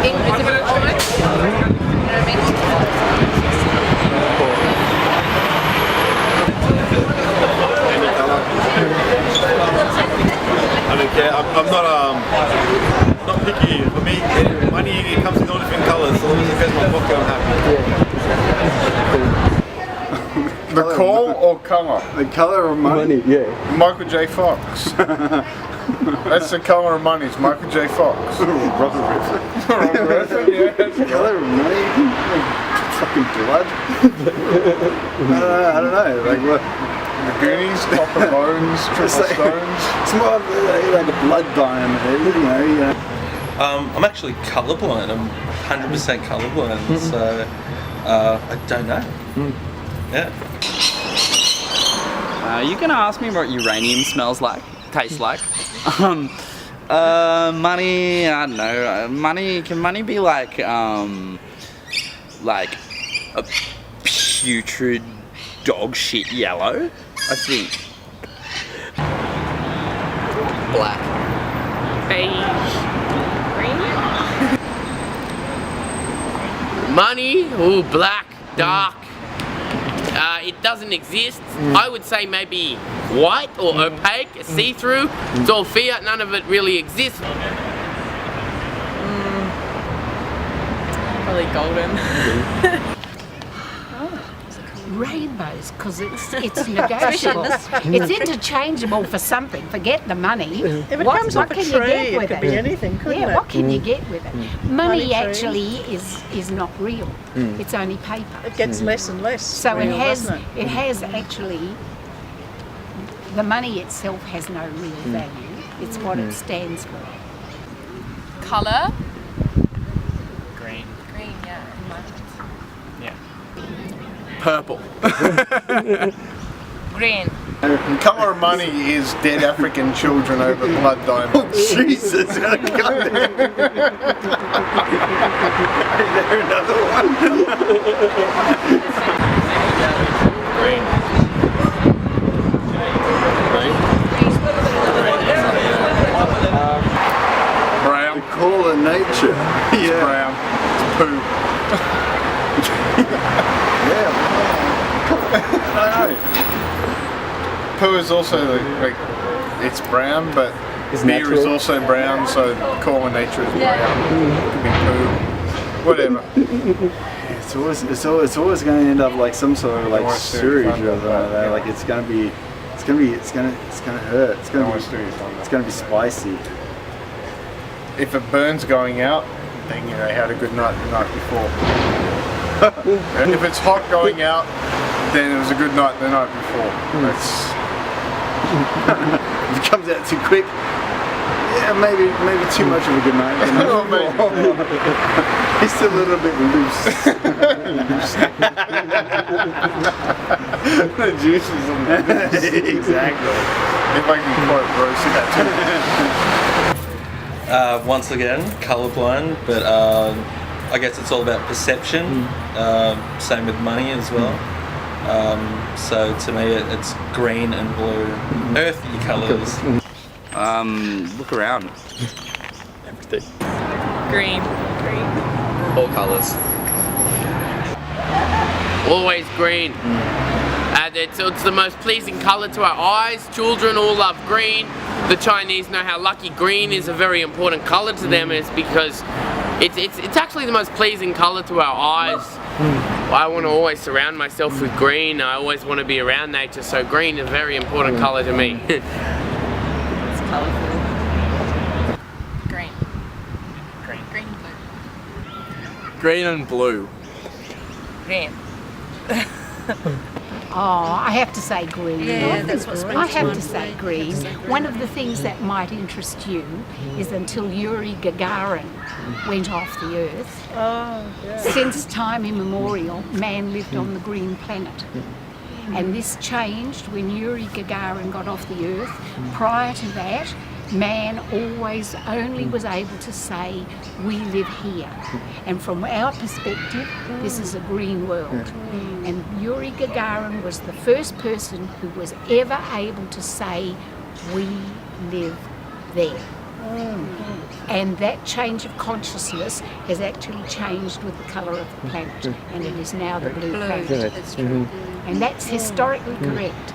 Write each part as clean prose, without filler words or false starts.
invisible almost. You know what I mean? I don't care. I'm not picky. For me, money comes in all different colours. So long as it fits my pocket, I'm happy. The call or colour? The colour of money? Yeah. Michael J. Fox. That's the colour of money. It's Michael J. Fox. Robert Redford. Robert Redford, yeah. The colour of money? Fucking blood? I don't know. Like what? The Goonies, Copper Bones, Triple Stones. It's more like a blood diamond, you know. I'm actually colourblind. I'm 100% colourblind, so I don't know. Yeah. You're gonna ask me what uranium smells like, tastes like. Money, I don't know. Can money be like a putrid dog shit yellow? I think. Black. Beige. Green. Money? Ooh, black, dark. It doesn't exist. I would say maybe white or opaque, see-through. It's all fiat, none of it really exists. Probably golden. Rainbows, because it's negotiable. It's interchangeable for something. Forget the money. If it what comes off a can tree, you get with it could be anything, couldn't it? What can you get with it? Money Money actually is not real. It's only paper. It gets less and less. So real, it has doesn't actually, the money itself has no real value. It's what it stands for. Colour? Green. Green, yeah. In my Yeah. Purple. Green. The colour of money is dead African children over blood diamonds. Jesus, is there another one? Green. Brown. The call of nature. It's brown. It's poo. Yeah. I don't know. Poo is also like it's brown, but beer is also brown, so call of nature is brown. Could be poo. Whatever. It's always going to end up like some sort of like Don't sewage or want to something like that. Like it's gonna hurt. It's gonna be spicy. If it burns going out, then you know you had a good night the night before. And if it's hot going out, then it was a good night the night before. That's If it comes out too quick, yeah, maybe too much of a good night. oh, maybe. It's a little bit loose. The juice is on the Exactly. If I can quote Bruce in that too. Once again, colourblind, but I guess it's all about perception. Same with money as well. So to me, it's green and blue, earthy colours. Look around. Everything. Green. All colours. Always green. It's the most pleasing colour to our eyes. Children all love green. The Chinese know how lucky green is a very important colour to them. It's because it's actually the most pleasing colour to our eyes. I want to always surround myself with green. I always want to be around nature, so green is a very important colour to me. It's colourful. Green. Green. Green and blue. Green and blue. Green. Oh, I have to say green. Yeah, that's what springs I to have mind. to say green. One of the things that might interest you is until Yuri Gagarin went off the Earth, since time immemorial, man lived on the green planet. And this changed when Yuri Gagarin got off the Earth. Prior to that, man always only was able to say, we live here. And from our perspective, this is a green world. And Yuri Gagarin was the first person who was ever able to say, we live there. And that change of consciousness has actually changed with the colour of the planet, and it is now the blue planet. That's true. And that's historically correct.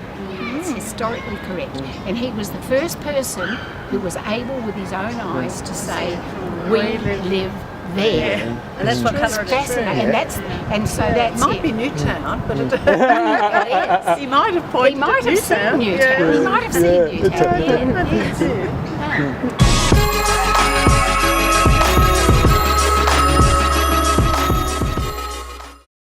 It's historically correct. And he was the first person who was able with his own eyes to say, we live there. And that's what It's colour it is. fascinating. And so that's Might it. be Newtown, but it, Yes. he might have He pointed might at have seen Newtown. Newtown. He might have seen Newtown. Yeah, Yeah. yeah.